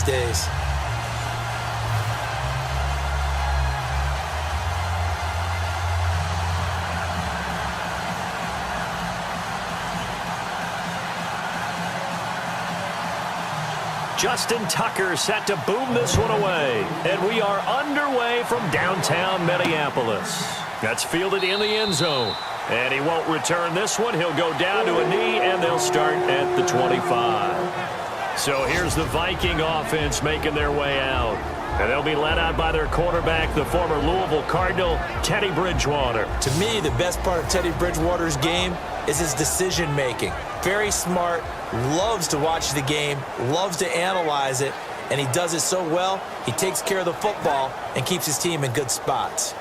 days. Justin Tucker set to boom this one away. And we are underway from downtown Minneapolis. That's fielded in the end zone. And he won't return this one. He'll go down to a knee, and they'll start at the 25. So here's the Viking offense making their way out. And they'll be led out by their quarterback, the former Louisville Cardinal, Teddy Bridgewater. To me, the best part of Teddy Bridgewater's game is his decision-making. Very smart, loves to watch the game, loves to analyze it, and he does it so well, he takes care of the football and keeps his team in good spots.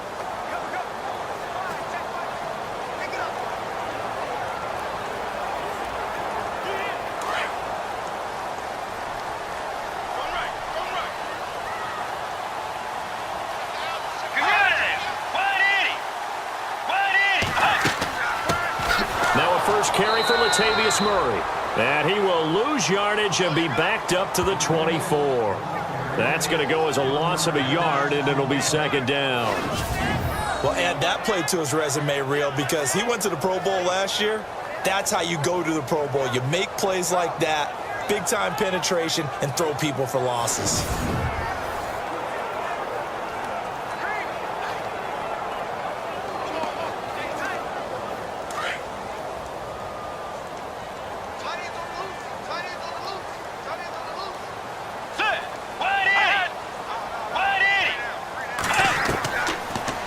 Carry for Latavius Murray. And he will lose yardage and be backed up to the 24. That's going to go as a loss of a yard, and it'll be second down. Well, add that play to his resume, Real, because he went to the Pro Bowl last year. That's how you go to the Pro Bowl. You make plays like that, big-time penetration, and throw people for losses.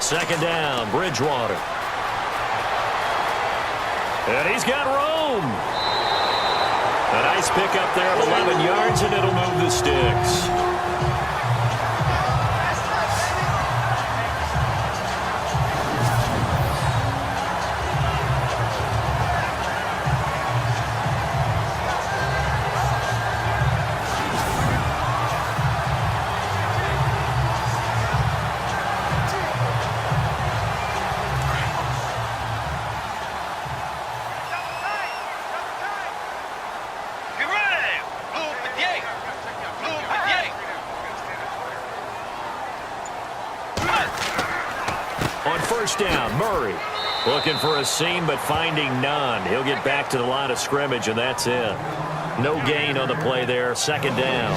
Second down, Bridgewater. And he's got room. A nice pickup there of 11 yards, and it'll move the sticks. First down, Murray looking for a seam but finding none. He'll get back to the line of scrimmage, and that's it. No gain on the play there. Second down.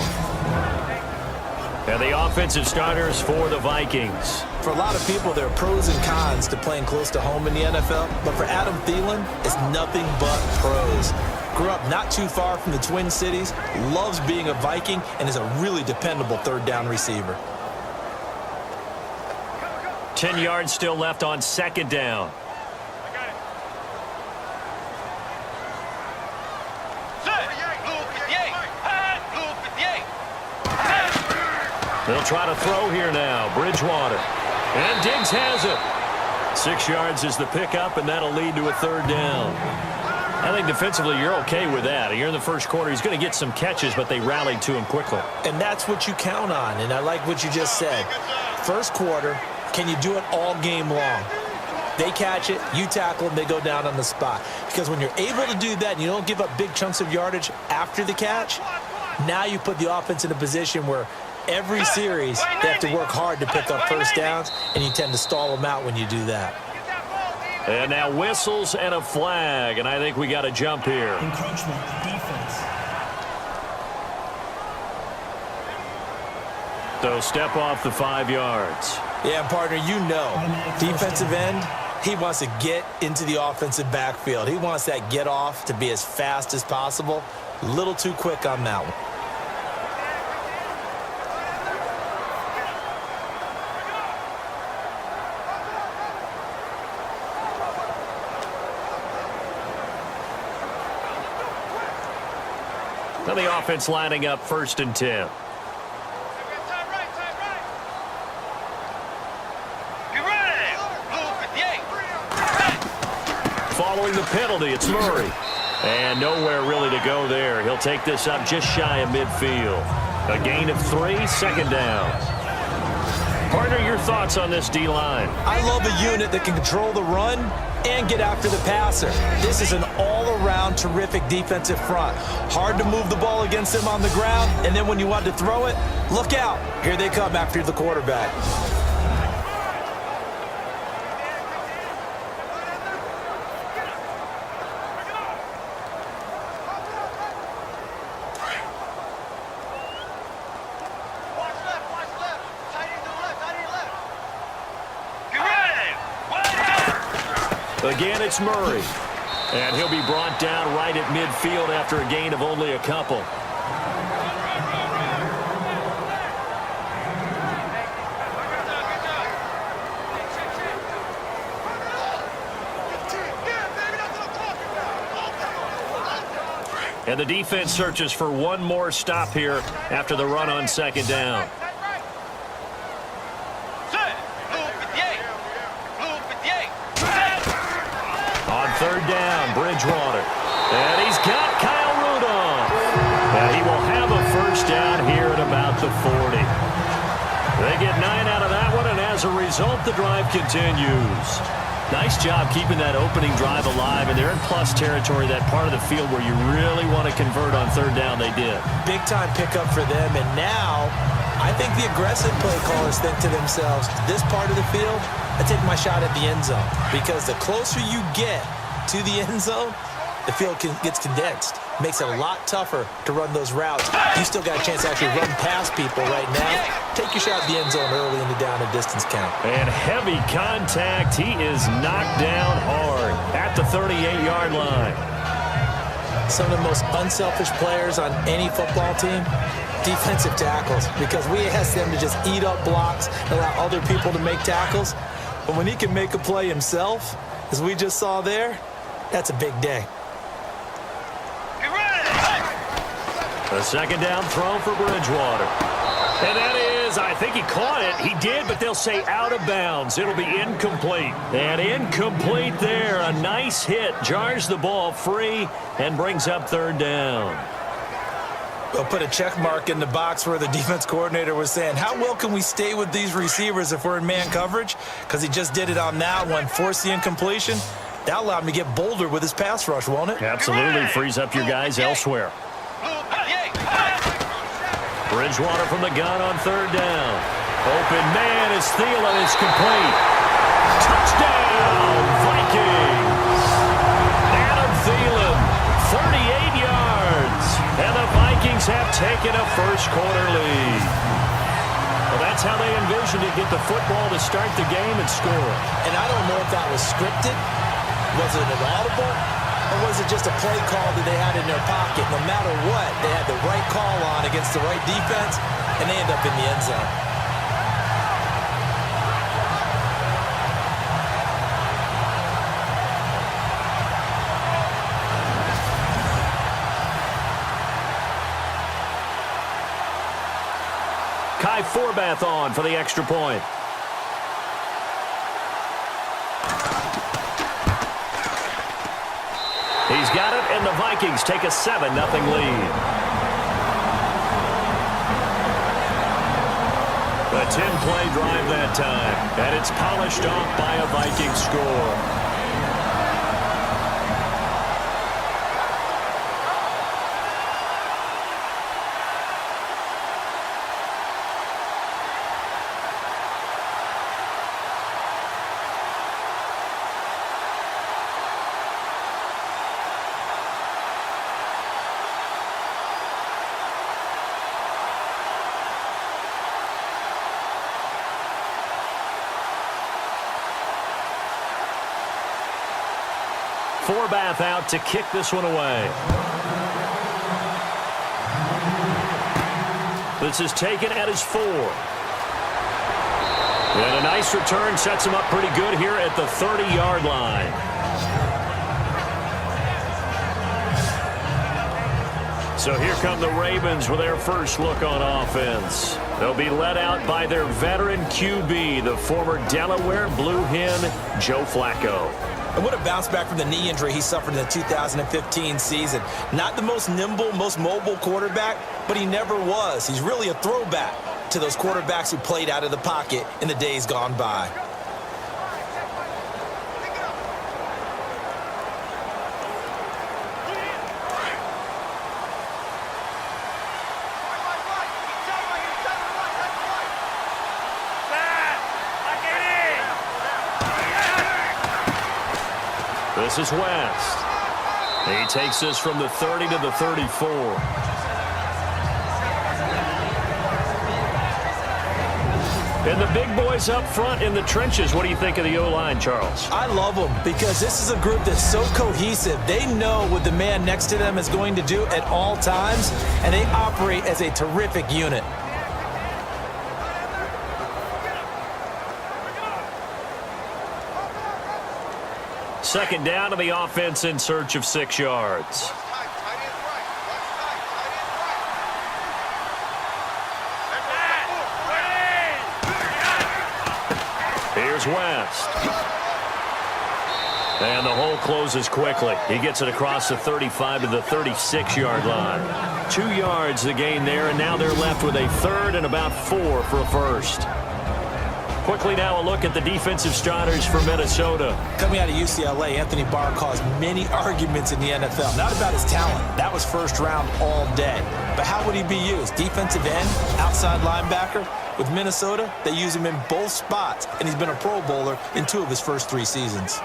And the offensive starters for the Vikings. For a lot of people, there are pros and cons to playing close to home in the NFL. But for Adam Thielen, it's nothing but pros. Grew up not too far from the Twin Cities, loves being a Viking, and is a really dependable third down receiver. 10 yards still left on second down. They'll try to throw here now. Bridgewater. And Diggs has it. 6 yards is the pickup, and that'll lead to a third down. I think defensively you're okay with that. You're in the first quarter. He's going to get some catches, but they rallied to him quickly. And that's what you count on, and I like what you just said. First quarter, can you do it all game long? They catch it, you tackle them, they go down on the spot. Because when you're able to do that and you don't give up big chunks of yardage after the catch, now you put the offense in a position where every series they have to work hard to pick up first downs, and you tend to stall them out when you do that. And now whistles and a flag, and I think we got a jump here. Encroachment, defense. So step off the 5 yards. Yeah, partner, you know, defensive end, he wants to get into the offensive backfield. He wants that get off to be as fast as possible. A little too quick on that one. Now the offense lining up 1st and 10. Following the penalty, it's Murray. And nowhere really to go there. He'll take this up just shy of midfield. A gain of 3, second down. Partner, your thoughts on this D-line? I love a unit that can control the run and get after the passer. This is an all-around all-around terrific defensive front. Hard to move the ball against them on the ground, and then when you want to throw it, look out. Here they come after the quarterback. Again, it's Murray. And he'll be brought down right at midfield after a gain of only a couple. And the defense searches for one more stop here after the run on second down. Third down, Bridgewater. And he's got Kyle Rudolph. And he will have a first down here at about the 40. They get 9 out of that one, and as a result, the drive continues. Nice job keeping that opening drive alive, and they're in plus territory, that part of the field where you really want to convert on third down. They did. Big-time pickup for them, and now I think the aggressive play callers think to themselves, this part of the field, I take my shot at the end zone, because the closer you get to the end zone, the field gets condensed. Makes it a lot tougher to run those routes. You still got a chance to actually run past people right now. Take your shot at the end zone early in the down and distance count. And heavy contact. He is knocked down hard at the 38-yard line. Some of the most unselfish players on any football team, defensive tackles, because we ask them to just eat up blocks and allow other people to make tackles. But when he can make a play himself, as we just saw there, that's a big day. A second down throw for Bridgewater. And that is, I think he caught it. He did, but they'll say out of bounds. It'll be incomplete. And incomplete there. A nice hit. Jars the ball free and brings up third down. We'll put a check mark in the box where the defense coordinator was saying, how well can we stay with these receivers if we're in man coverage? Because he just did it on that one. Force the incompletion. That'll allow him to get bolder with his pass rush, won't it? Absolutely. Frees up your guys elsewhere. Bridgewater from the gun on third down. Open man is Thielen. It's complete. Touchdown, Vikings. Adam Thielen, 38 yards. And the Vikings have taken a first-quarter lead. Well, that's how they envisioned it. Get the football to start the game and score. And I don't know if that was scripted. Was it an audible? Or was it just a play call that they had in their pocket? No matter what, they had the right call on against the right defense, and they end up in the end zone. Kai Forbath on for the extra point. He's got it, and the Vikings take a 7-0 lead. A 10-play drive that time, and it's polished off by a Viking score. Forbath out to kick this one away. This is taken at his 4. And a nice return sets him up pretty good here at the 30-yard line. So here come the Ravens with their first look on offense. They'll be led out by their veteran QB, the former Delaware Blue Hen, Joe Flacco. And what a bounce back from the knee injury he suffered in the 2015 season. Not the most nimble, most mobile quarterback, but he never was. He's really a throwback to those quarterbacks who played out of the pocket in the days gone by. This is West. He takes this from the 30 to the 34. And the big boys up front in the trenches. What do you think of the O-line, Charles? I love them because this is a group that's so cohesive. They know what the man next to them is going to do at all times, and they operate as a terrific unit. Second down to the offense in search of 6 yards. Here's West. And the hole closes quickly. He gets it across the 35 to the 36-yard line. 2 yards the gain there, and now they're left with a third and about 4 for a first. Quickly now a look at the defensive starters for Minnesota. Coming out of UCLA, Anthony Barr caused many arguments in the NFL. Not about his talent. That was first round all day. But how would he be used? Defensive end, outside linebacker? With Minnesota, they use him in both spots, and he's been a Pro Bowler in 2 of his first 3 seasons.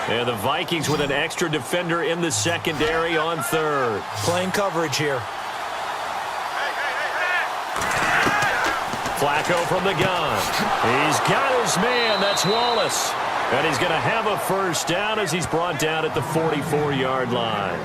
And the Vikings with an extra defender in the secondary on third. Playing coverage here. Flacco from the gun. He's got his man. That's Wallace. And he's going to have a first down as he's brought down at the 44-yard line.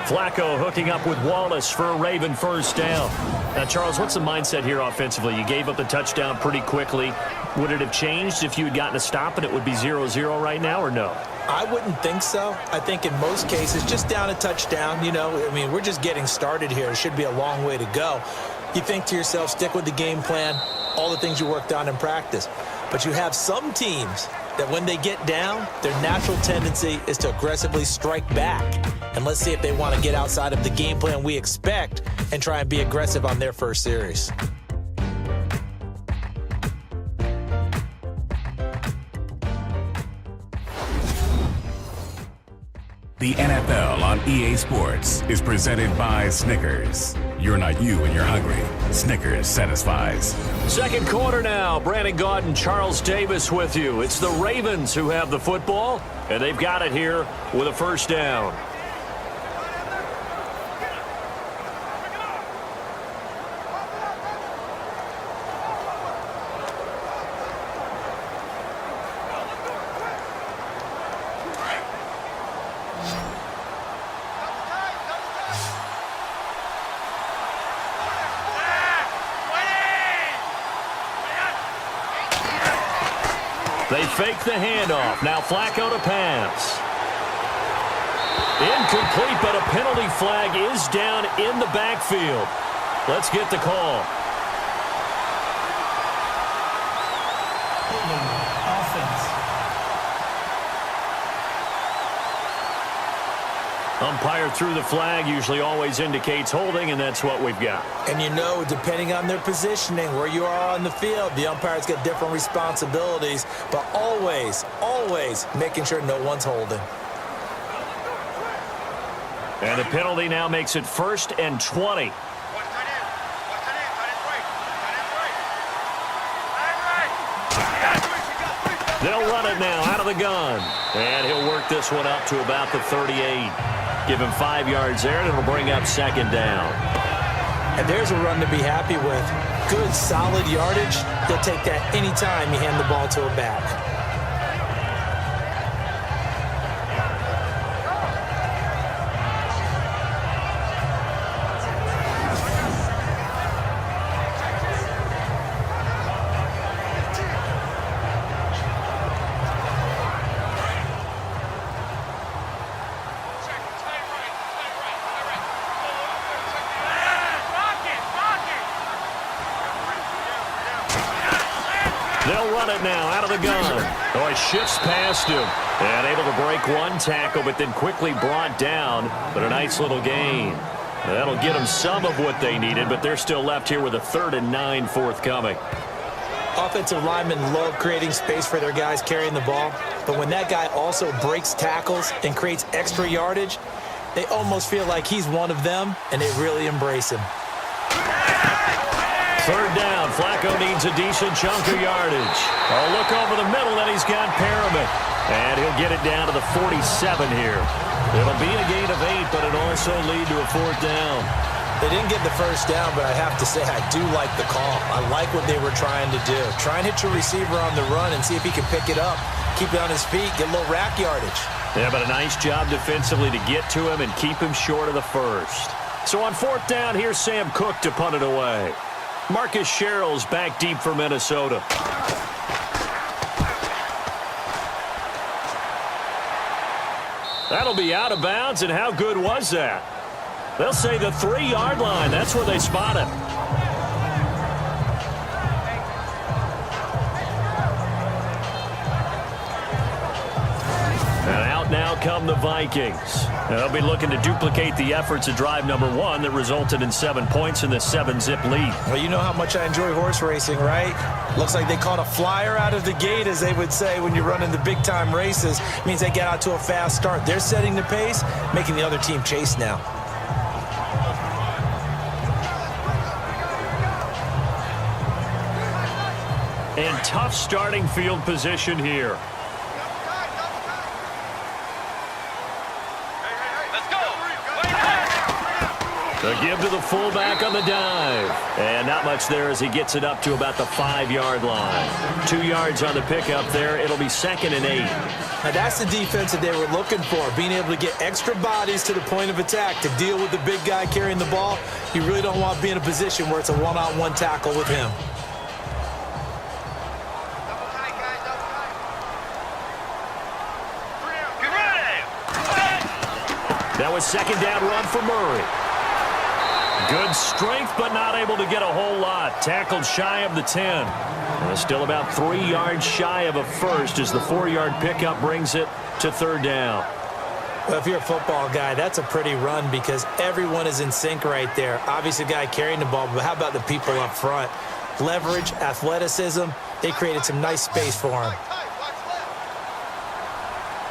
Flacco hooking up with Wallace for a Raven first down. Now, Charles, what's the mindset here offensively? You gave up the touchdown pretty quickly. Would it have changed if you had gotten a stop and it would be 0-0 right now, or no? I wouldn't think so. I think in most cases, just down a touchdown, we're just getting started here. It should be a long way to go. You think to yourself, stick with the game plan, all the things you worked on in practice. But you have some teams that when they get down, their natural tendency is to aggressively strike back. And let's see if they want to get outside of the game plan we expect and try and be aggressive on their first series. The NFL on EA Sports is presented by Snickers. You're not you when you're hungry. Snickers satisfies. Second quarter now. Brandon Gaudin and Charles Davis with you. It's the Ravens who have the football, and they've got it here with a first down. They fake the handoff. Now Flacco to pass. Incomplete, but a penalty flag is down in the backfield. Let's get the call. Offense. Umpire threw the flag, usually always indicates holding, and that's what we've got. And depending on their positioning, where you are on the field, the umpire's got different responsibilities, but always making sure no one's holding. And the penalty now makes it 1st and 20. They'll run it now out of the gun. And he'll work this one up to about the 38. Give him 5 yards there, and it'll bring up second down. And there's a run to be happy with. Good, solid yardage. They'll take that anytime you hand the ball to a back. They'll run it now out of the gun. Oh, he shifts past him. And able to break one tackle, but then quickly brought down. But a nice little gain. That'll get them some of what they needed, but they're still left here with a 3rd and 9 forthcoming. Offensive linemen love creating space for their guys carrying the ball. But when that guy also breaks tackles and creates extra yardage, they almost feel like he's one of them, and they really embrace him. Third down. Flacco needs a decent chunk of yardage. Oh, look over the middle, and he's got Perriman. And he'll get it down to the 47 here. It'll be a gain of 8, but it'll also lead to a 4th down. They didn't get the first down, but I have to say I do like the call. I like what they were trying to do. Try and hit your receiver on the run and see if he can pick it up, keep it on his feet, get a little rack yardage. Yeah, but a nice job defensively to get to him and keep him short of the first. So on 4th down, here's Sam Cook to punt it away. Marcus Sherrill's back deep for Minnesota. That'll be out of bounds, and how good was that? They'll say the 3-yard line. That's where they spot him. And out now come the Vikings. They'll be looking to duplicate the efforts of drive number 1 that resulted in 7 points in the 7-zip lead. Well, you know how much I enjoy horse racing, right? Looks like they caught a flyer out of the gate, as they would say when you're running the big-time races. It means they get out to a fast start. They're setting the pace, making the other team chase now. And tough starting field position here. The give to the fullback on the dive. And not much there as he gets it up to about the 5-yard line. 2 yards on the pickup there. It'll be 2nd and 8. Now that's the defense that they were looking for, being able to get extra bodies to the point of attack to deal with the big guy carrying the ball. You really don't want to be in a position where it's a one-on-one tackle with him. That was 2nd down run for Murray. Good strength, but not able to get a whole lot. Tackled shy of the 10. Still about 3 yards shy of a first as the 4-yard pickup brings it to 3rd down. Well, if you're a football guy, that's a pretty run because everyone is in sync right there. Obviously, the guy carrying the ball, but how about the people up front? Leverage, athleticism, they created some nice space for him.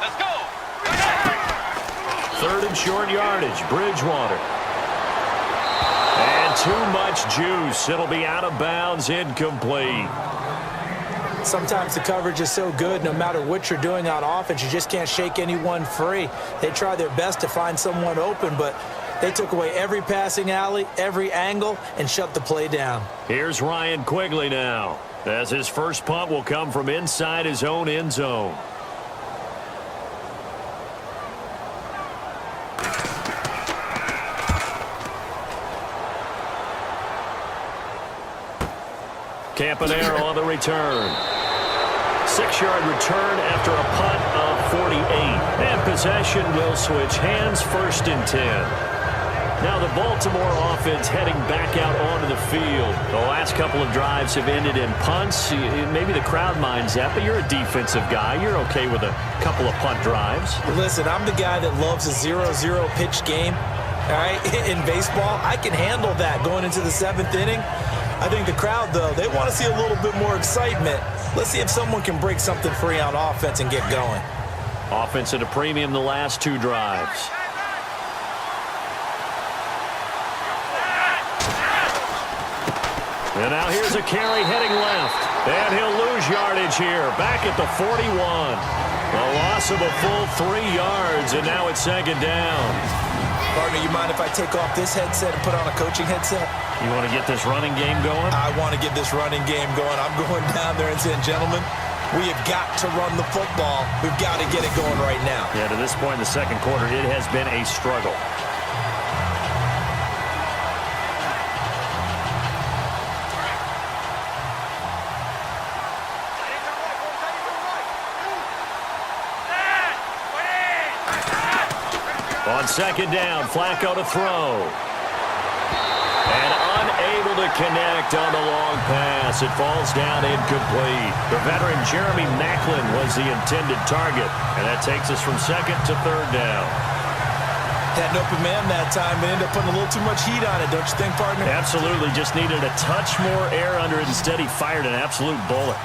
Let's go. 3rd and short yardage, Bridgewater. And too much juice. It'll be out of bounds, incomplete. Sometimes the coverage is so good, no matter what you're doing on offense, you just can't shake anyone free. They try their best to find someone open, but they took away every passing alley, every angle, and shut the play down. Here's Ryan Quigley now, as his first punt will come from inside his own end zone. Campanaro on the return. 6-yard return after a punt of 48. And possession will switch hands, 1st and 10. Now the Baltimore offense heading back out onto the field. The last couple of drives have ended in punts. Maybe the crowd minds that, but you're a defensive guy. You're okay with a couple of punt drives. Listen, I'm the guy that loves a 0-0 pitch game. All right, in baseball, I can handle that going into the 7th inning. I think the crowd, though, they want to see a little bit more excitement. Let's see if someone can break something free on offense and get going. Offense at a premium the last 2 drives. And now here's a carry heading left. And he'll lose yardage here. Back at the 41. A loss of a full 3 yards, and now it's 2nd down. Partner, you mind if I take off this headset and put on a coaching headset? You want to get this running game going? I want to get this running game going. I'm going down there and saying, gentlemen, we have got to run the football. We've got to get it going right now. Yeah, to this point in the 2nd quarter, it has been a struggle. On 2nd down, Flacco to throw. And unable to connect on the long pass. It falls down incomplete. The veteran Jeremy Maclin was the intended target. And that takes us from 2nd to 3rd down. Had an open man that time, but ended up putting a little too much heat on it, don't you think, partner? Absolutely. Just needed a touch more air under it. Instead, he fired an absolute bullet.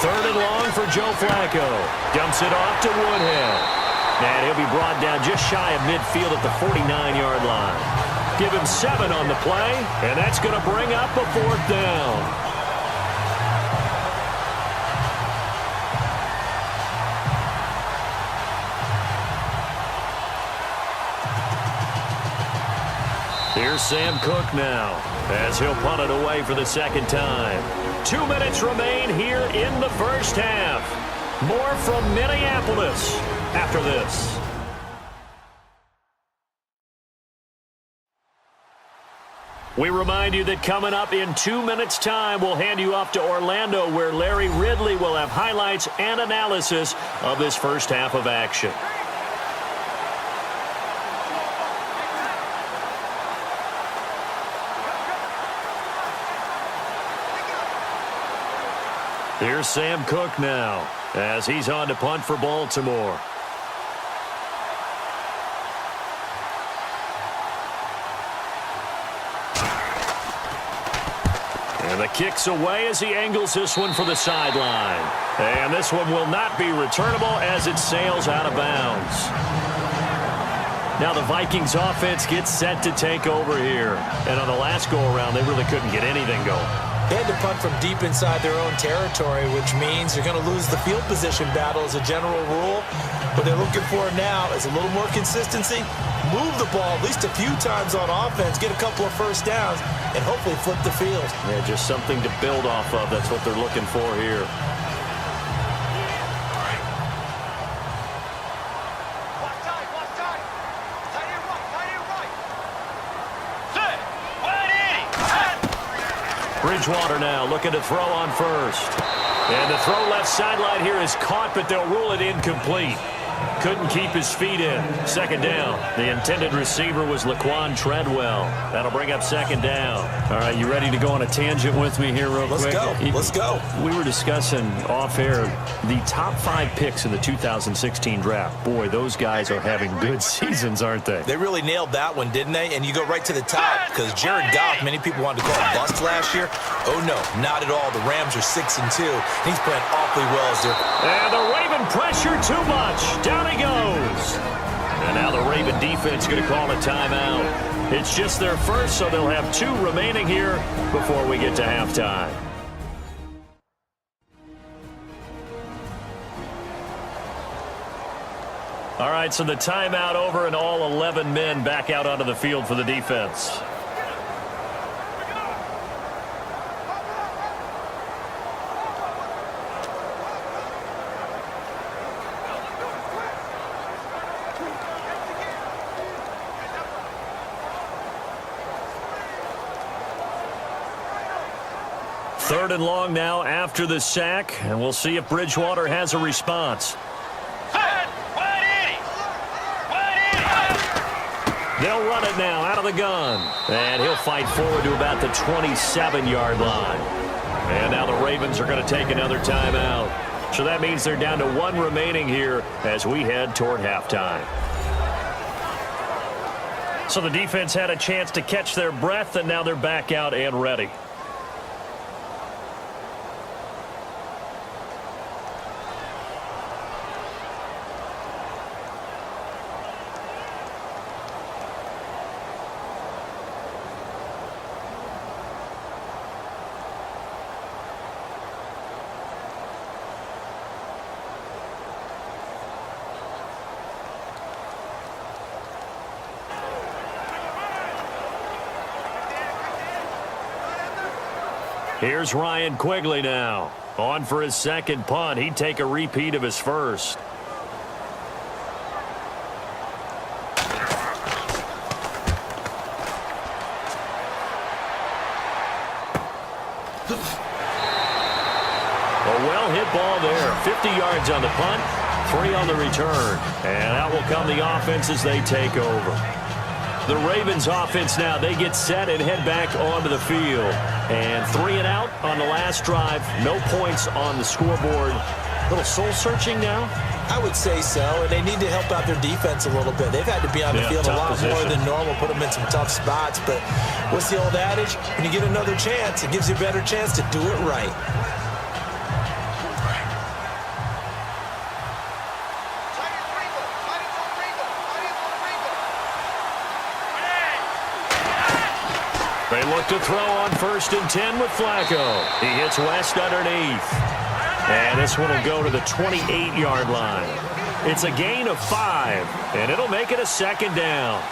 Third and long for Joe Flacco. Dumps it off to Woodhead. And he'll be brought down just shy of midfield at the 49-yard line. Give him 7 on the play, and that's going to bring up a 4th down. Here's Sam Cook now, as he'll punt it away for the 2nd time. 2 minutes remain here in the first half. More from Minneapolis after this. We remind you that coming up in 2 minutes' time, we'll hand you off to Orlando, where Larry Ridley will have highlights and analysis of this first half of action. Here's Sam Cook now, as he's on to punt for Baltimore. And the kick's away as he angles this one for the sideline. And this one will not be returnable as it sails out of bounds. Now the Vikings offense gets set to take over here. And on the last go-around, they really couldn't get anything going. They had to punt from deep inside their own territory, which means you're going to lose the field position battle as a general rule. What they're looking for now is a little more consistency, move the ball at least a few times on offense, get a couple of first downs, and hopefully flip the field. Yeah, just something to build off of. That's what they're looking for here. Bridgewater now looking to throw on first. And the throw left sideline here is caught, but they'll rule it incomplete. Couldn't keep his feet in. 2nd down. The intended receiver was Laquan Treadwell. That'll bring up 2nd down. All right, you ready to go on a tangent with me here real quick? Let's go. We were discussing off-air the top 5 picks in the 2016 draft. Boy, those guys are having good seasons, aren't they? They really nailed that one, didn't they? And you go right to the top, because Jared Goff, many people wanted to call him bust last year. Oh, no, not at all. The Rams are 6-2. He's playing awfully well as their... And the Raven pressure too much. Down he goes. And now the Raven defense going to call a timeout. It's just their first, so they'll have 2 remaining here before we get to halftime. All right, so the timeout over and all 11 men back out onto the field for the defense. Third and long now after the sack, and we'll see if Bridgewater has a response. They'll run it now out of the gun, and he'll fight forward to about the 27-yard line. And now the Ravens are going to take another timeout. So that means they're down to 1 remaining here as we head toward halftime. So the defense had a chance to catch their breath, and now they're back out and ready. Here's Ryan Quigley now. On for his 2nd punt. He'd take a repeat of his first. A well-hit ball there. 50 yards on the punt, 3 on the return. And out will come the offense as they take over. The Ravens offense now, they get set and head back onto the field. And 3 and out on the last drive. No points on the scoreboard. A little soul-searching now? I would say so, and they need to help out their defense a little bit. They've had to be on the field a lot more than normal, put them in some tough spots. But what's the old adage? When you get another chance, it gives you a better chance to do it right. look to throw on 1st and 10 with Flacco. He hits West underneath. And this one will go to the 28-yard line. It's a gain of 5, and it'll make it a 2nd down.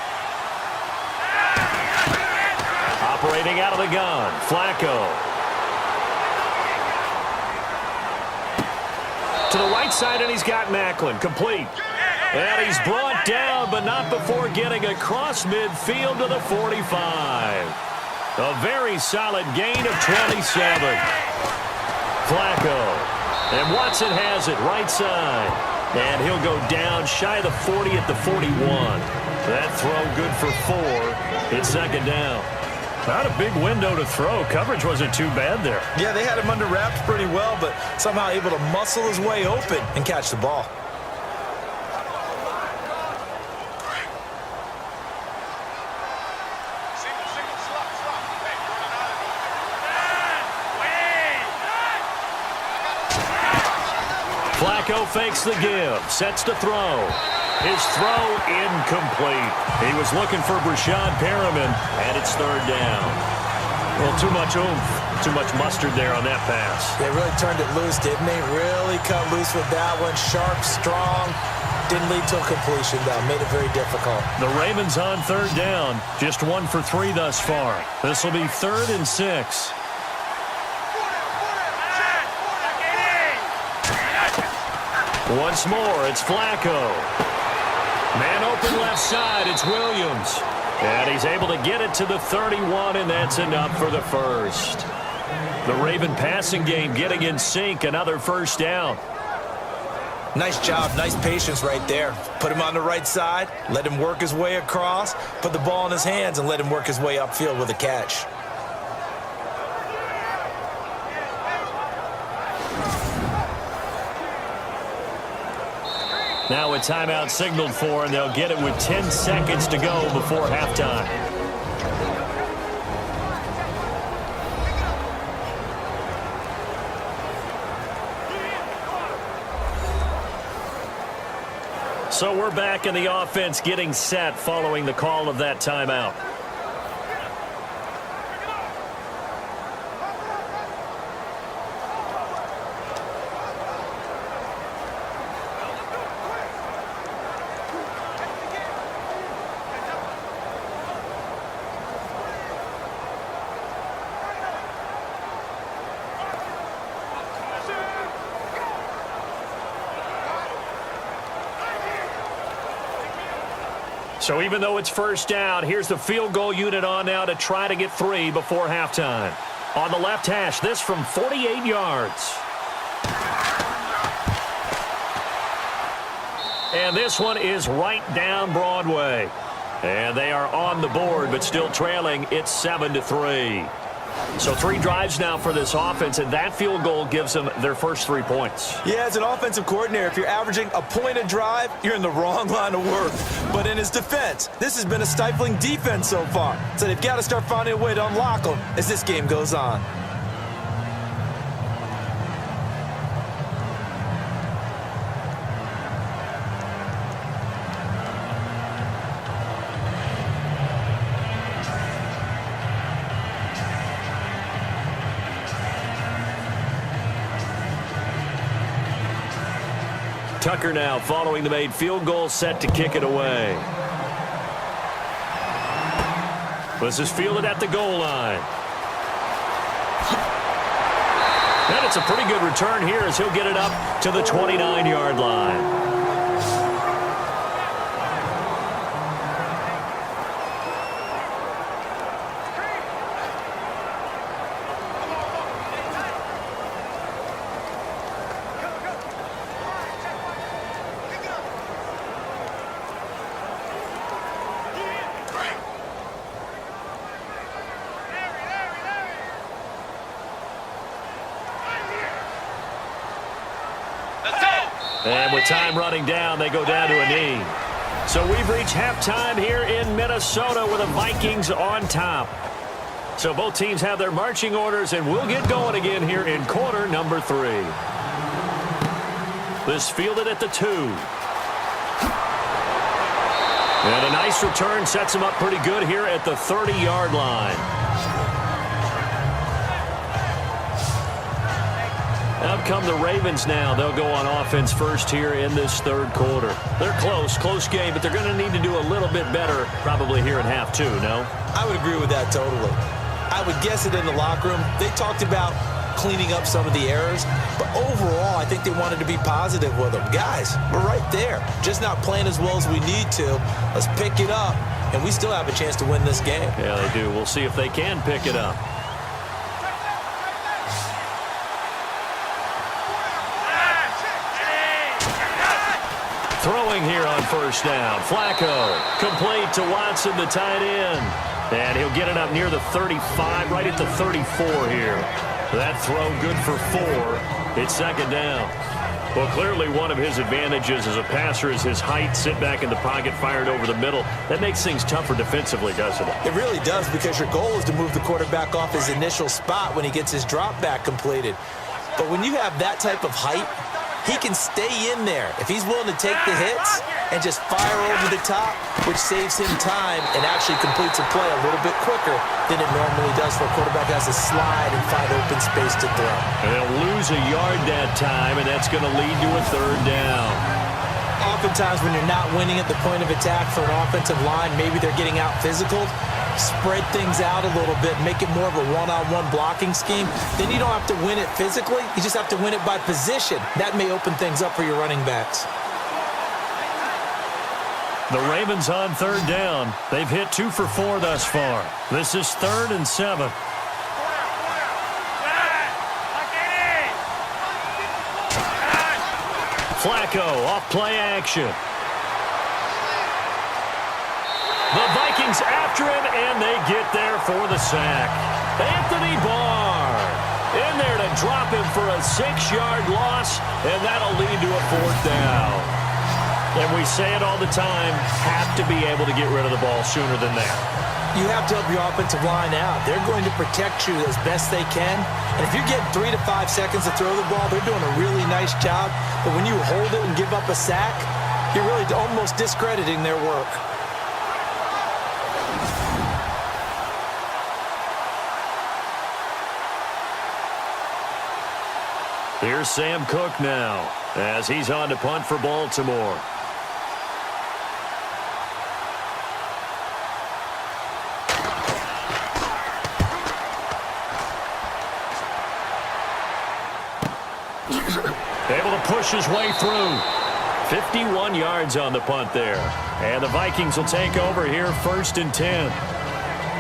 Operating out of the gun, Flacco. To the right side, and he's got Macklin. Complete. And he's brought down, but not before getting across midfield to the 45. A very solid gain of 27. Flacco. And Watson has it right side. And he'll go down shy of the 40 at the 41. That throw good for 4. It's 2nd down. Not a big window to throw. Coverage wasn't too bad there. Yeah, they had him under wraps pretty well, but somehow able to muscle his way open and catch the ball. Flacco fakes the give, sets to throw. His throw incomplete. He was looking for Brashad Perriman, and it's 3rd down. Well, too much oomph, too much mustard there on that pass. They really turned it loose, didn't they? Really cut loose with that one. Sharp, strong. Didn't lead to a completion, though. Made it very difficult. The Ravens on 3rd down. Just 1 for 3 thus far. This will be 3rd and 6. Once more, it's Flacco. Man open left side, it's Williams. And he's able to get it to the 31, and that's enough for the 1st. The Raven passing game getting in sync, another 1st down. Nice job, nice patience right there. Put him on the right side, let him work his way across, put the ball in his hands, and let him work his way upfield with a catch. Now a timeout signaled for, and they'll get it with 10 seconds to go before halftime. So we're back in the offense getting set following the call of that timeout. So even though it's 1st down, here's the field goal unit on now to try to get 3 before halftime. On the left hash, this from 48 yards. And this one is right down Broadway. And they are on the board, but still trailing. It's 7-3. So 3 drives now for this offense, and that field goal gives them their first 3 points. Yeah, as an offensive coordinator, if you're averaging a point a drive, you're in the wrong line of work. But in his defense, this has been a stifling defense so far. So they've got to start finding a way to unlock them as this game goes on. Tucker now following the made field goal, set to kick it away. This is fielded at the goal line. And it's a pretty good return here as he'll get it up to the 29-yard line. And with time running down, they go down to a knee. So we've reached halftime here in Minnesota with the Vikings on top. So both teams have their marching orders, and we'll get going again here in quarter number 3. This fielded at the 2. And a nice return sets him up pretty good here at the 30-yard line. Out come the Ravens now. They'll go on offense first here in this third quarter. They're close game, but they're going to need to do a little bit better probably here in half two, no? I would agree with that totally. I would guess it in the locker room. They talked about cleaning up some of the errors, but overall, I think they wanted to be positive with them. Guys, we're right there. Just not playing as well as we need to. Let's pick it up, and we still have a chance to win this game. Yeah, they do. We'll see if they can pick it up. Throwing here on first down. Flacco, complete to Watson, the tight end. And he'll get it up near the 35, right at the 34 here. That throw good for 4. It's second down. Well, clearly one of his advantages as a passer is his height. Sit back in the pocket, fired over the middle. That makes things tougher defensively, doesn't it? It really does, because your goal is to move the quarterback off his initial spot when he gets his drop back completed. But when you have that type of height, he can stay in there if he's willing to take the hits and just fire over the top, which saves him time and actually completes a play a little bit quicker than it normally does for a quarterback who has to slide and find open space to throw. And they'll lose a yard that time, and that's going to lead to a third down. Oftentimes when you're not winning at the point of attack for an offensive line, maybe they're getting out physical, spread things out a little bit, make it more of a one-on-one blocking scheme. Then you don't have to win it physically. You just have to win it by position. That may open things up for your running backs. The Ravens on third down. They've hit 2 for 4 thus far. This is 3rd and 7. Flacco off play action. The Vikings after him, and they get there for the sack. Anthony Barr in there to drop him for a 6-yard loss, and that'll lead to a 4th down. And we say it all the time, have to be able to get rid of the ball sooner than that. You have to help your offensive line out. They're going to protect you as best they can. And if you're getting 3 to 5 seconds to throw the ball, they're doing a really nice job. But when you hold it and give up a sack, you're really almost discrediting their work. Here's Sam Cook now as he's on to punt for Baltimore. Able to push his way through. 51 yards on the punt there. And the Vikings will take over here 1st and 10.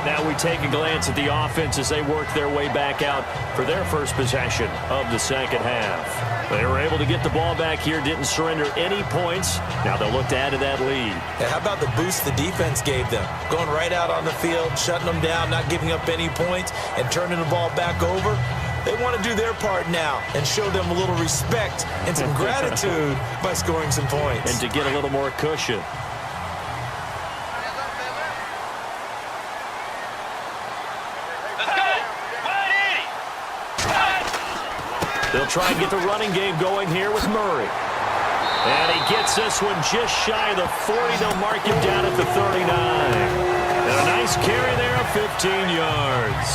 Now we take a glance at the offense as they work their way back out for their first possession of the second half. They were able to get the ball back here, didn't surrender any points. Now they'll look to add to that lead. And how about the boost the defense gave them? Going right out on the field, shutting them down, not giving up any points, and turning the ball back over. They want to do their part now and show them a little respect and some gratitude by scoring some points. And to get a little more cushion. They'll try and get the running game going here with Murray. And he gets this one just shy of the 40. They'll mark him down at the 39. And a nice carry there of 15 yards.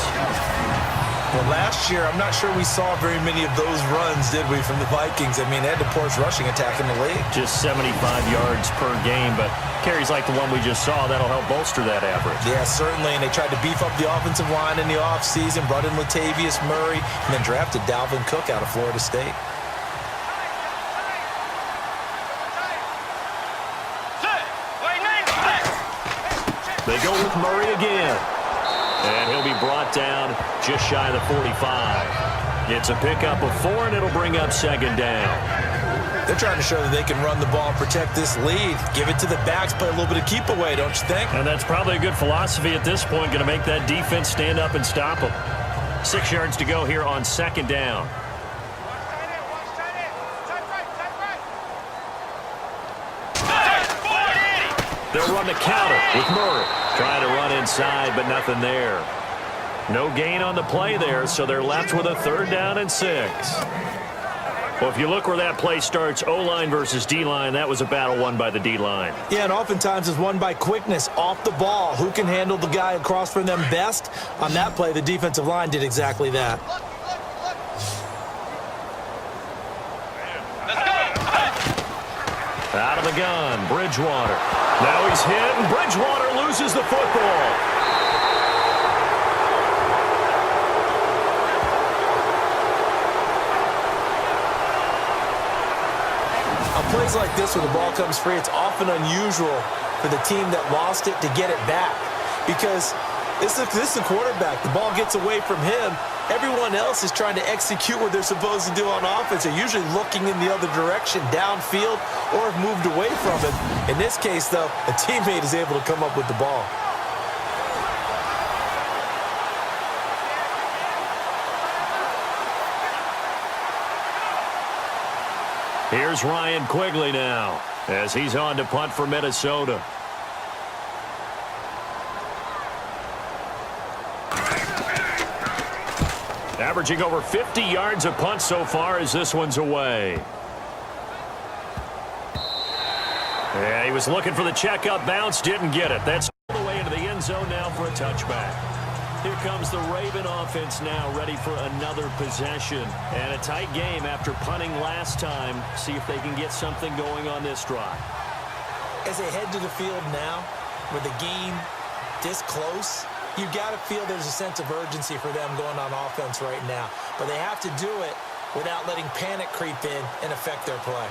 Well, last year, I'm not sure we saw very many of those runs, did we, from the Vikings? I mean, they had the poorest rushing attack in the league. Just 75 yards per game, but carries like the one we just saw, that'll help bolster that average. Yeah, certainly, and they tried to beef up the offensive line in the offseason, brought in Latavius Murray, and then drafted Dalvin Cook out of Florida State. They go with Murray again. And he'll be brought down just shy of the 45. It's a pickup of 4, and it'll bring up second down. They're trying to show that they can run the ball and protect this lead. Give it to the backs, play a little bit of keep away, don't you think? And that's probably a good philosophy at this point, going to make that defense stand up and stop them. 6 yards to go here on second down. They'll run the counter with Murray. Trying to run inside, but nothing there. No gain on the play there, so they're left with a 3rd down and 6. Well, if you look where that play starts, O-line versus D-line, that was a battle won by the D-line. Yeah, and oftentimes it's won by quickness, off the ball. Who can handle the guy across from them best? On that play, the defensive line did exactly that. Out of the gun, Bridgewater. Now he's hit, and Bridgewater loses the football. On plays like this where the ball comes free, it's often unusual for the team that lost it to get it back. Because this is a quarterback. The ball gets away from him. Everyone else is trying to execute what they're supposed to do on offense. They're usually looking in the other direction, downfield, or have moved away from it. In this case, though, a teammate is able to come up with the ball. Here's Ryan Quigley now as he's on to punt for Minnesota. Averaging over 50 yards a punt so far as this one's away. Yeah, he was looking for the checkup bounce, didn't get it. That's all the way into the end zone now for a touchback. Here comes the Raven offense now, ready for another possession. And a tight game after punting last time. See if they can get something going on this drive. As they head to the field now, with the game this close, you got to feel there's a sense of urgency for them going on offense right now. But they have to do it without letting panic creep in and affect their play.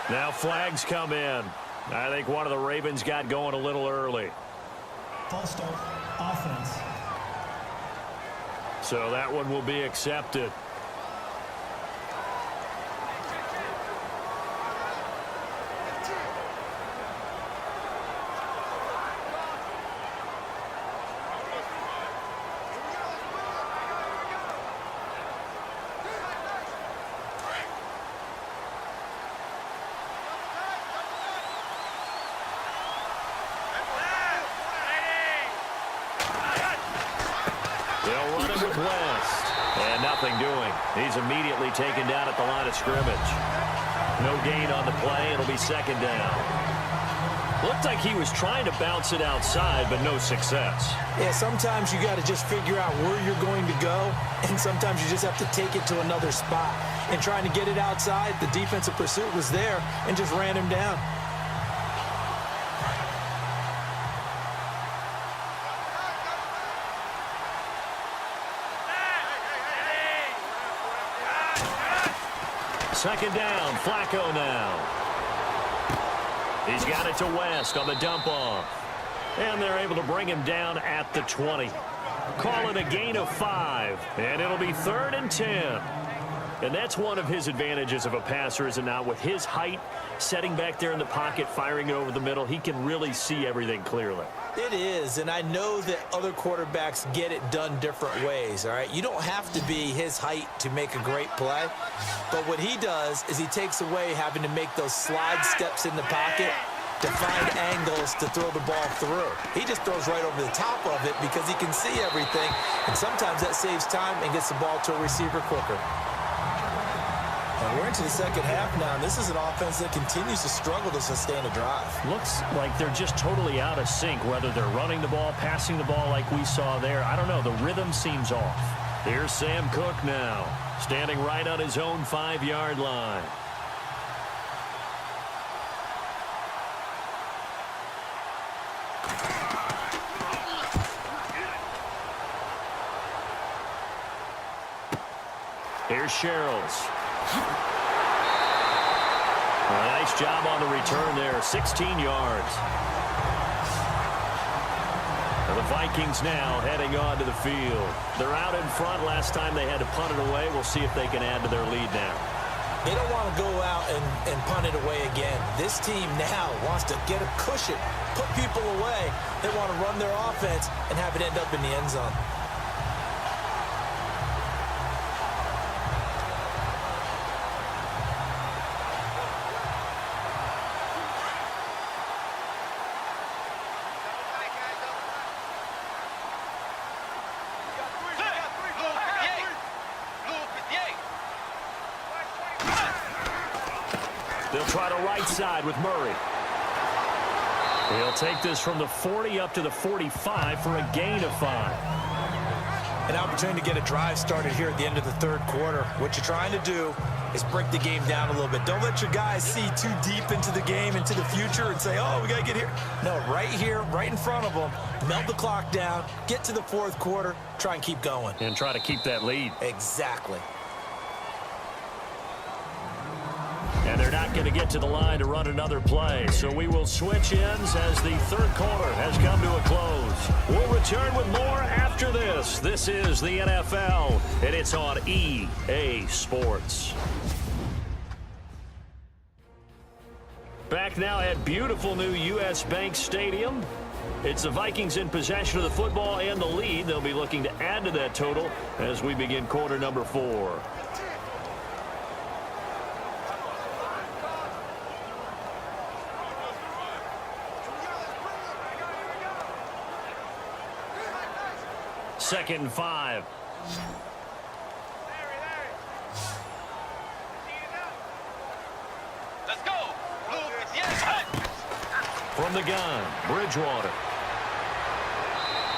Now flags come in. I think one of the Ravens got going a little early. False start, offense. So that one will be accepted. They'll run it with West. And nothing doing. He's immediately taken down at the line of scrimmage. No gain on the play. It'll be second down. Looked like he was trying to bounce it outside, but no success. Yeah, sometimes you got to just figure out where you're going to go, and sometimes you just have to take it to another spot. And trying to get it outside, the defensive pursuit was there and just ran him down. Second down, Flacco now. He's got it to West on the dump off. And they're able to bring him down at the 20. Call it a gain of 5, and it'll be 3rd and 10. And that's one of his advantages of a passer, is it not? With his height, setting back there in the pocket, firing it over the middle, he can really see everything clearly. It is, and I know that other quarterbacks get it done different ways, all right? You don't have to be his height to make a great play, but what he does is he takes away having to make those slide steps in the pocket to find angles to throw the ball through. He just throws right over the top of it because he can see everything, and sometimes that saves time and gets the ball to a receiver quicker. And we're into the second half now, and this is an offense that continues to struggle to sustain a drive. Looks like they're just totally out of sync, whether they're running the ball, passing the ball like we saw there. I don't know. The rhythm seems off. Here's Sam Cook now, standing right on his own 5-yard line. Here's Sherrills. A nice job on the return there, 16 yards. And the Vikings now heading on to the field. They're out in front. Last time they had to punt it away. We'll see if they can add to their lead now. They don't want to go out and punt it away again. This team now wants to get a cushion, put people away. They want to run their offense and have it end up in the end zone. They'll try to right side with Murray. He'll take this from the 40 up to the 45 for a gain of 5. An opportunity to get a drive started here at the end of the third quarter. What you're trying to do is break the game down a little bit. Don't let your guys see too deep into the game, into the future, and say, oh, we got to get here. No, right here, right in front of them, melt the clock down, get to the fourth quarter, try and keep going. And try to keep that lead. Exactly. And they're not going to get to the line to run another play. So we will switch ends as the third quarter has come to a close. We'll return with more after this. This is the NFL, and it's on EA Sports. Back now at beautiful new U.S. Bank Stadium. It's the Vikings in possession of the football and the lead. They'll be looking to add to that total as we begin quarter number 4. Second and 5. Let's go. From the gun, Bridgewater.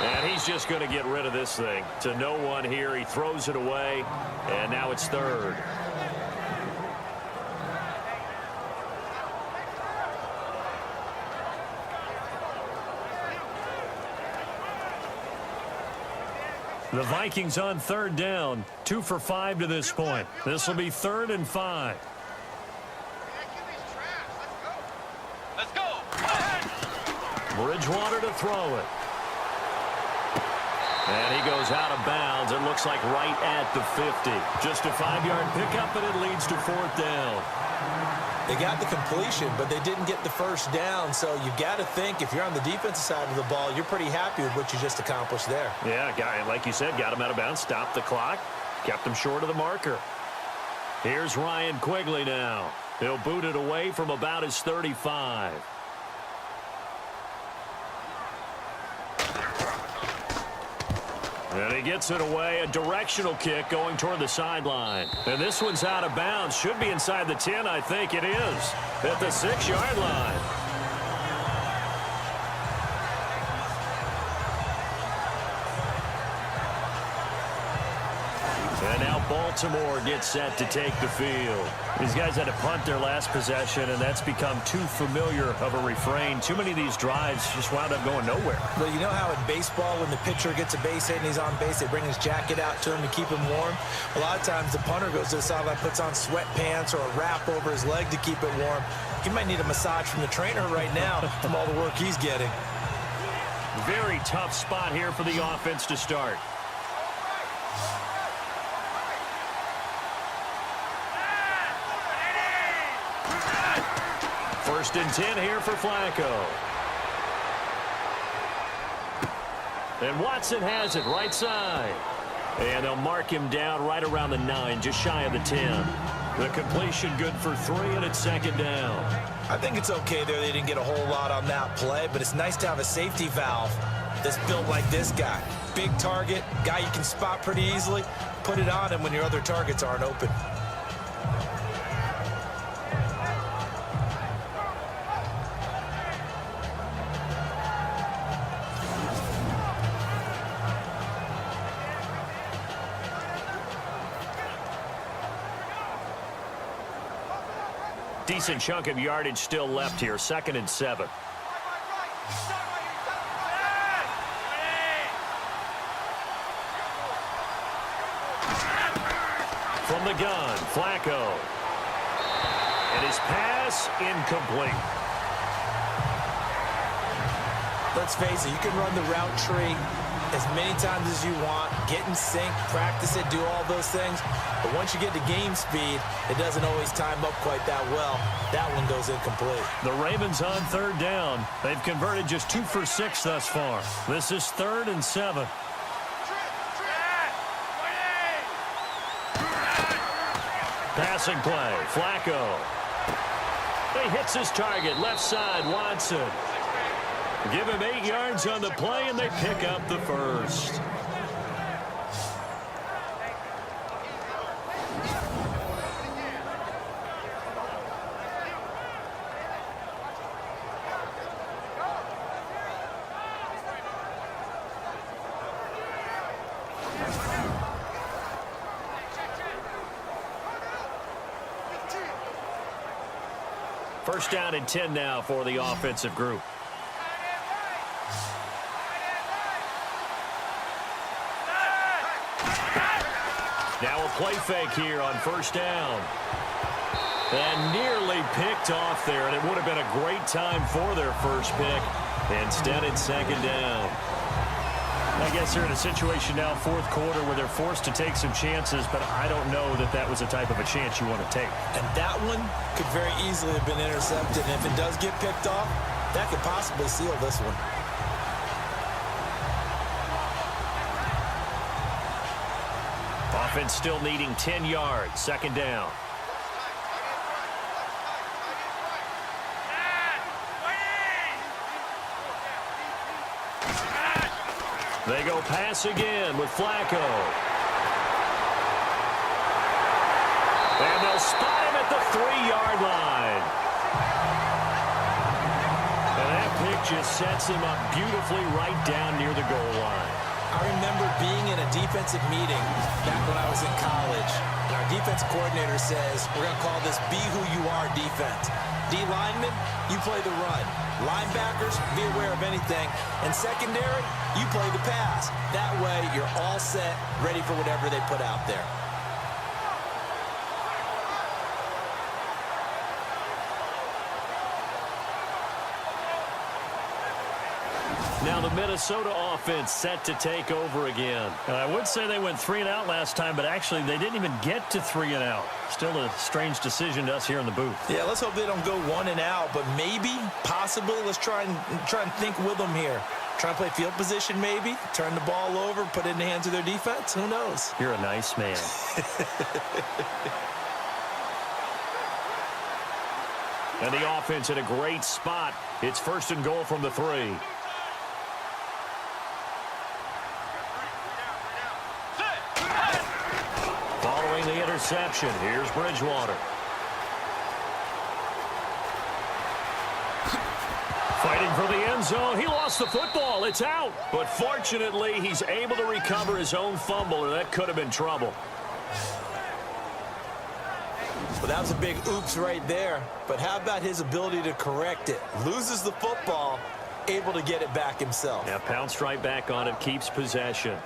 And he's just going to get rid of this thing. To no one here. He throws it away, and now it's third. The Vikings on third down, 2 for 5 to this point. This will be 3rd and 5. Let's go. Bridgewater to throw it. And he goes out of bounds. It looks like right at the 50. Just a 5-yard pickup, and it leads to 4th down. They got the completion, but they didn't get the first down. So you got to think if you're on the defensive side of the ball, you're pretty happy with what you just accomplished there. Yeah, guy, like you said, got him out of bounds, stopped the clock, kept him short of the marker. Here's Ryan Quigley now. He'll boot it away from about his 35. And he gets it away, a directional kick going toward the sideline. And this one's out of bounds. Should be inside the 10, I think it is. At the 6-yard line. And now Baltimore gets set to take the field. These guys had to punt their last possession, and that's become too familiar of a refrain. Too many of these drives just wound up going nowhere. Well, you know how in baseball, when the pitcher gets a base hit and he's on base, they bring his jacket out to him to keep him warm? A lot of times the punter goes to the sideline, puts on sweatpants or a wrap over his leg to keep it warm. He might need a massage from the trainer right now from all the work he's getting. Very tough spot here for the offense to start. First and 10 here for Flacco. And Watson has it right side. And they'll mark him down right around the 9, just shy of the 10. The completion good for 3, and it's 2nd down. I think it's okay there. They didn't get a whole lot on that play, but it's nice to have a safety valve that's built like this guy. Big target, guy you can spot pretty easily. Put it on him when your other targets aren't open. Decent chunk of yardage still left here. 2nd and 7. From the gun, Flacco. And his pass incomplete. Let's face it, you can run the route tree as many times as you want, get in sync, practice it, do all those things. But once you get to game speed, it doesn't always time up quite that well. That one goes incomplete. The Ravens on 3rd down. They've converted just 2 for 6 thus far. This is 3rd and 7. Passing play, Flacco. He hits his target, left side, Watson. Give him 8 yards on the play, and they pick up the first. First down and 10 now for the offensive group. Now a play fake here on first down. And nearly picked off there, and it would have been a great time for their first pick. Instead, it's second down. I guess they're in a situation now, fourth quarter, where they're forced to take some chances, but I don't know that that was the type of a chance you want to take. And that one could very easily have been intercepted. And if it does get picked off, that could possibly seal this one. Offense still needing 10 yards. Second down. They go pass again with Flacco. And they'll spot him at the 3-yard line. And that pick just sets him up beautifully right down near the goal line. I remember being in a defensive meeting back when I was in college. And our defensive coordinator says, we're going to call this be who you are defense. D linemen, you play the run. Linebackers, be aware of anything. And secondary, you play the pass. That way, you're all set, ready for whatever they put out there. Now the Minnesota offense set to take over again. I would say they went 3 and out last time, but actually they didn't even get to 3 and out. Still a strange decision to us here in the booth. Yeah, let's hope they don't go 1 and out, but maybe, possibly, let's try and think with them here. Try and play field position maybe, turn the ball over, put it in the hands of their defense. Who knows? You're a nice man. And the offense in a great spot. It's first and goal from the 3. Following the interception, here's Bridgewater. Fighting for the end zone. He lost the football. It's out. But fortunately, he's able to recover his own fumble, or that could have been trouble. Well, that was a big oops right there. But how about his ability to correct it? Loses the football, able to get it back himself. Yeah, pounced right back on it, keeps possession.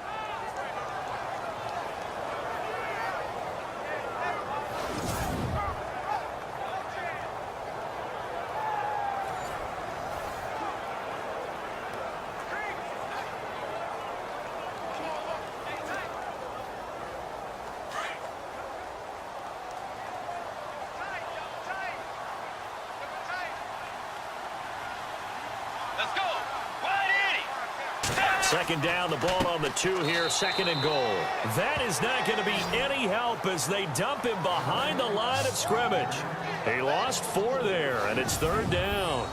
Second down, the ball on the 2 here, second and goal. That is not going to be any help as they dump him behind the line of scrimmage. He lost 4 there, and it's third down.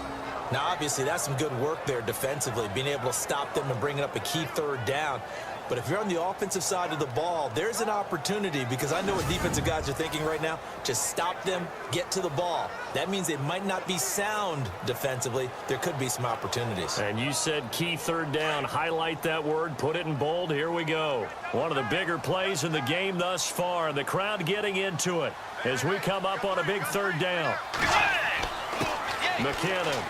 Now, obviously, that's some good work there defensively, being able to stop them and bringing up a key third down. But if you're on the offensive side of the ball, there's an opportunity, because I know what defensive guys are thinking right now. Just stop them, get to the ball. That means they might not be sound defensively. There could be some opportunities. And you said key third down. Highlight that word, put it in bold. Here we go. One of the bigger plays in the game thus far. The crowd getting into it as we come up on a big third down. McKinnon.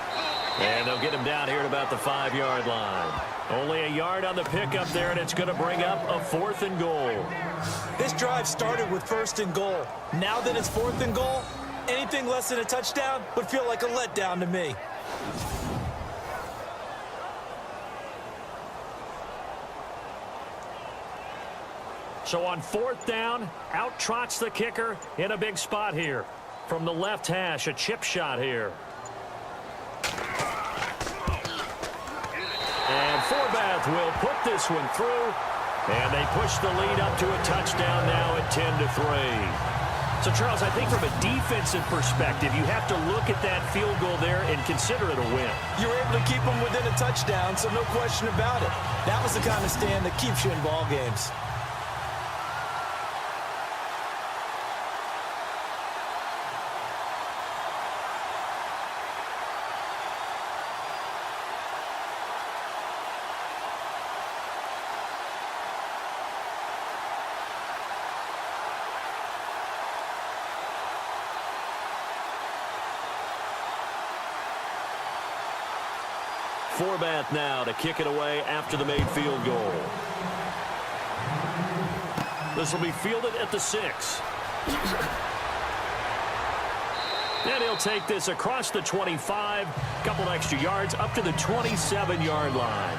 And they'll get him down here at about the 5-yard line. Only a yard on the pickup there, and it's going to bring up a 4th and goal. This drive started with 1st and goal. Now that it's 4th and goal, anything less than a touchdown would feel like a letdown to me. So on 4th down, out trots the kicker in a big spot here. From the left hash, a chip shot here. And Forbath will put this one through, and they push the lead up to a touchdown now at 10-3. So, Charles, I think from a defensive perspective, you have to look at that field goal there and consider it a win. You were able to keep them within a touchdown, so no question about it. That was the kind of stand that keeps you in ball games. Forbath now to kick it away after the made field goal. This will be fielded at the 6. And he'll take this across the 25, couple extra yards up to the 27-yard line.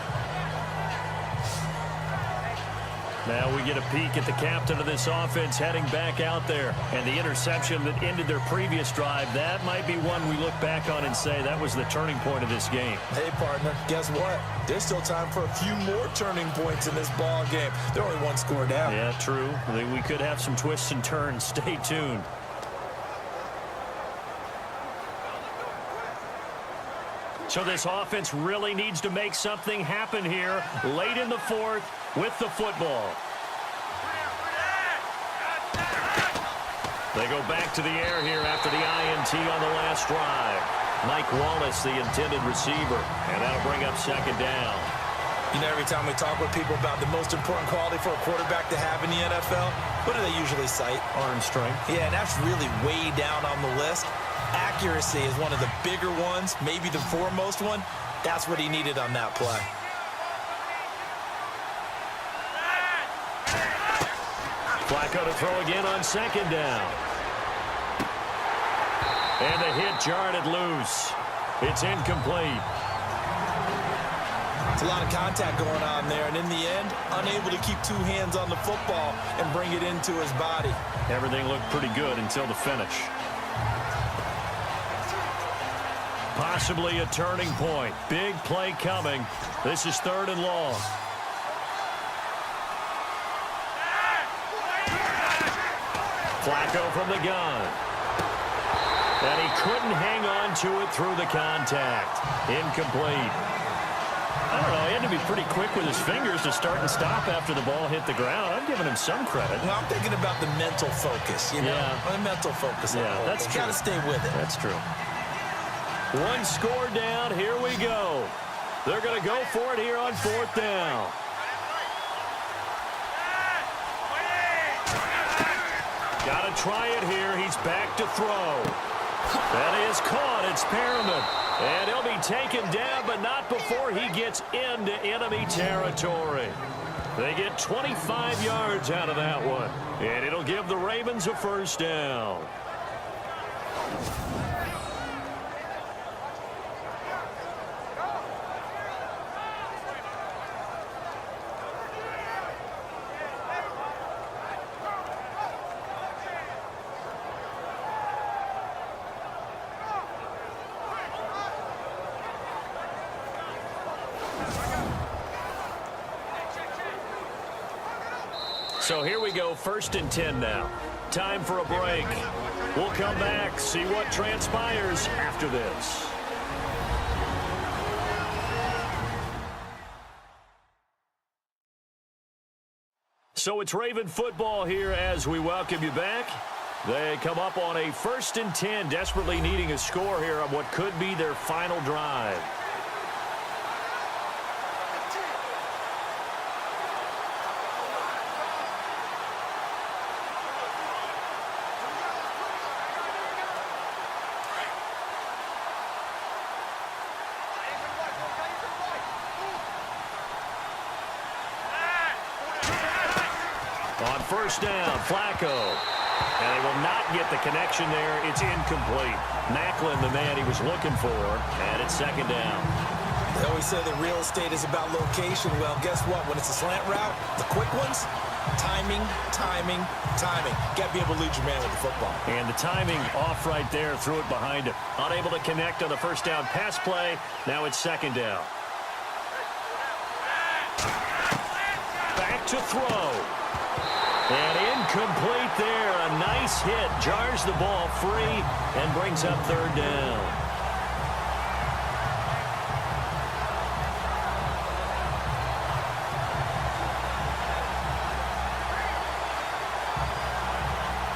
Now we get a peek at the captain of this offense heading back out there. And the interception that ended their previous drive, that might be one we look back on and say that was the turning point of this game. Hey, partner, guess what? There's still time for a few more turning points in this ball game. They're only one score down. Yeah, true. We could have some twists and turns. Stay tuned. So this offense really needs to make something happen here late in the fourth with the football. They go back to the air here after the INT on the last drive. Mike Wallace, the intended receiver, and that'll bring up second down. You know, every time we talk with people about the most important quality for a quarterback to have in the NFL, what do they usually cite? Arm strength. Yeah, and that's really way down on the list. Accuracy is one of the bigger ones, maybe the foremost one. That's what he needed on that play. Flacco to throw again on second down. And the hit jarred it loose. It's incomplete. It's a lot of contact going on there, and in the end, unable to keep two hands on the football and bring it into his body. Everything looked pretty good until the finish. Possibly a turning point. Big play coming. This is 3rd and long. Flacco from the gun. And he couldn't hang on to it through the contact. Incomplete. I don't know, he had to be pretty quick with his fingers to start and stop after the ball hit the ground. I'm giving him some credit. Well, I'm thinking about the mental focus, you know? Yeah. The mental focus. Yeah, that's true. Got to stay with it. That's true. One score down. Here we go. They're going to go for it here on 4th down. Got to try it here. He's back to throw. That is caught. It's Perriman. And he'll be taken down, but not before he gets into enemy territory. They get 25 yards out of that one. And it'll give the Ravens a 1st down. So here we go, 1st and 10 now. Time for a break. We'll come back, see what transpires after this. So it's Raven football here as we welcome you back. They come up on a 1st and 10, desperately needing a score here on what could be their final drive. On 1st down, Flacco. And they will not get the connection there. It's incomplete. Macklin, the man he was looking for, and it's 2nd down. They always say that real estate is about location. Well, guess what? When it's a slant route, the quick ones, timing, timing, timing. Got to be able to lead your man with the football. And the timing off right there, threw it behind him. Unable to connect on the 1st down pass play. Now it's 2nd down. Back to throw. And incomplete there. A nice hit. Jars the ball free and brings up 3rd down.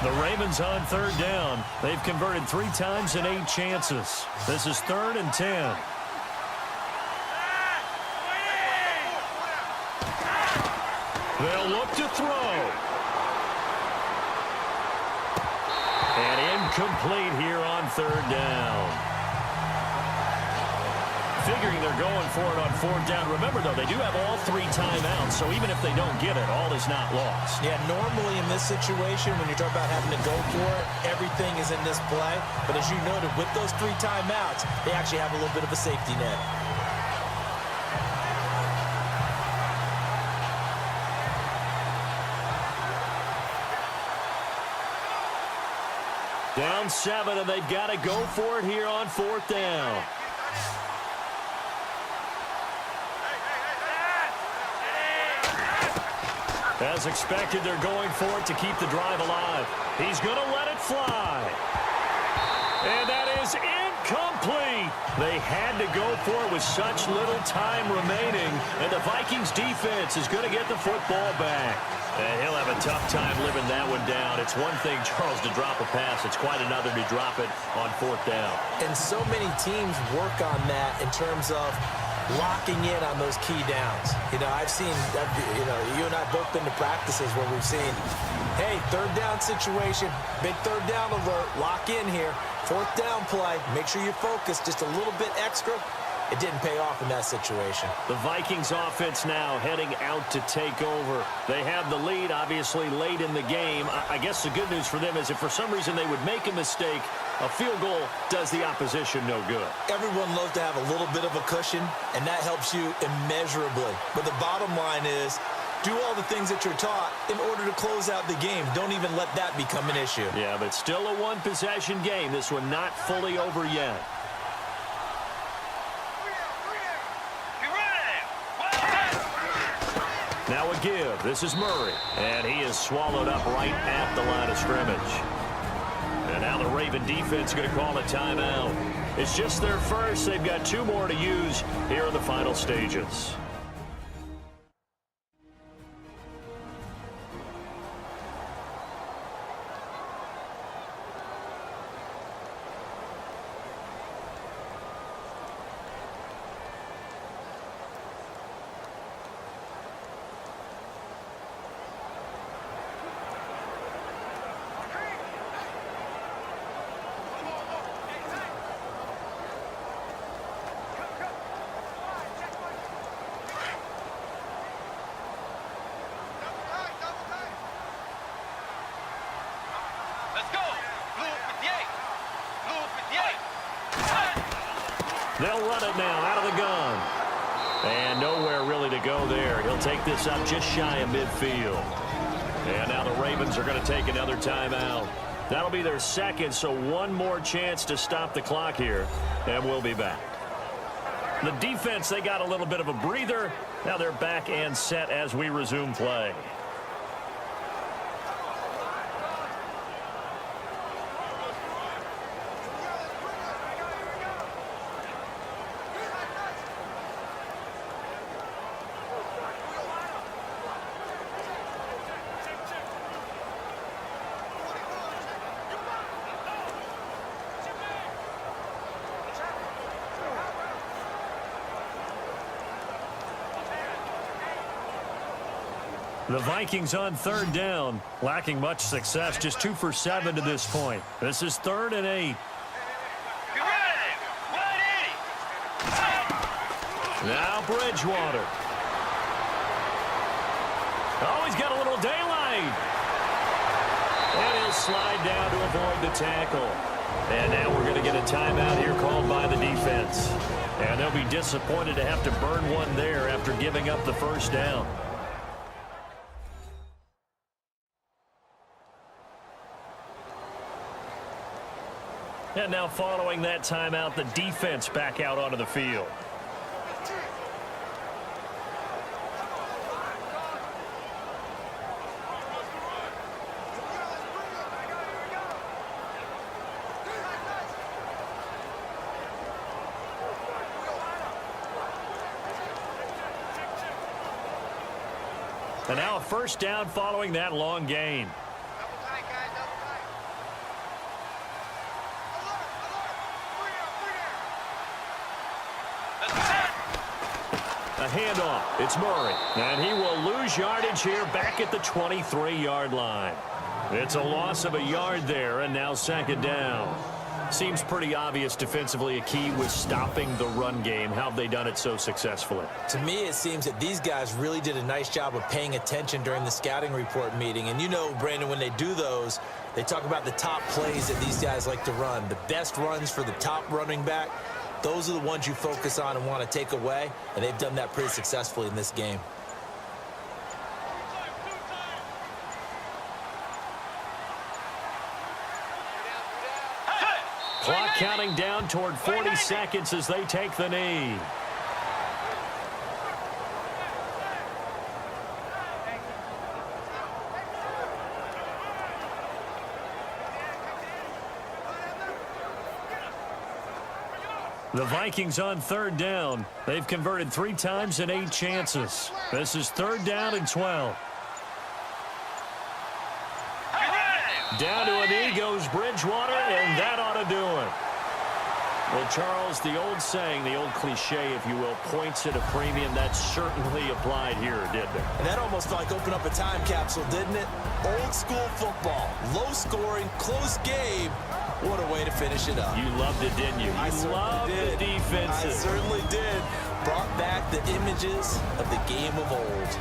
The Ravens on 3rd down. They've converted 3 times in 8 chances. This is 3rd and 10. They'll look to throw. And incomplete here on 3rd down. figuring they're going for it on 4th down. Remember, though, they do have all 3 timeouts, so even if they don't get it, all is not lost. Yeah, normally in this situation, when you're talking about having to go for it, everything is in this play. But as you noted, with those 3 timeouts, they actually have a little bit of a safety net. Down 7, and they've got to go for it here on 4th down. As expected, they're going for it to keep the drive alive. He's going to let it fly. And that is incomplete. They had to go for it with such little time remaining, and the Vikings defense is going to get the football back. And he'll have a tough time living that one down. It's one thing, Charles, to drop a pass. It's quite another to drop it on 4th down. And so many teams work on that in terms of locking in on those key downs. You know, I've seen, you and I both been to practices where we've seen, hey, 3rd down situation, big 3rd down alert, lock in here, 4th down play, make sure you're focused just a little bit extra. It didn't pay off in that situation. The Vikings offense now heading out to take over. They have the lead, obviously, late in the game. I guess the good news for them is if for some reason they would make a mistake, a field goal does the opposition no good. Everyone loves to have a little bit of a cushion, and that helps you immeasurably. But the bottom line is, do all the things that you're taught in order to close out the game. Don't even let that become an issue. Yeah, but still a one-possession game. This one not fully over yet. Now a give. This is Murray. And he is swallowed up right at the line of scrimmage. And now the Raven defense going to call a timeout. It's just their first. They've got 2 more to use here in the final stages. They'll run it now out of the gun. And nowhere really to go there. He'll take this up just shy of midfield. And now the Ravens are going to take another timeout. That'll be their second, so one more chance to stop the clock here. And we'll be back. The defense, they got a little bit of a breather. Now they're back and set as we resume play. The Vikings on 3rd down, lacking much success, just 2 for 7 to this point. This is 3rd and 8. Now Bridgewater. Oh, he's got a little daylight. And he'll slide down to avoid the tackle. And now we're going to get a timeout here called by the defense. And they'll be disappointed to have to burn one there after giving up the first down. And now following that timeout, the defense back out onto the field. And now a first down following that long gain. A handoff. It's Murray. And he will lose yardage here back at the 23-yard line. It's a loss of a yard there, and now 2nd down. Seems pretty obvious defensively. A key was stopping the run game. How have they done it so successfully? To me, it seems that these guys really did a nice job of paying attention during the scouting report meeting. And you know, Brandon, when they do those, they talk about the top plays that these guys like to run. The best runs for the top running back, those are the ones you focus on and want to take away. And they've done that pretty successfully in this game. Clock counting down toward 40 seconds as they take the knee. The Vikings on third down. They've converted 3 times in 8 chances. This is third down and 12. Down to a knee goes Bridgewater, and that ought to do it. Well, Charles, the old saying, the old cliche, if you will, points at a premium, that certainly applied here, didn't it? And that almost felt like opened up a time capsule, didn't it? Old school football, low scoring, close game. What a way to finish it up. You loved it, didn't you? You loved the defenses. I certainly did. Brought back the images of the game of old.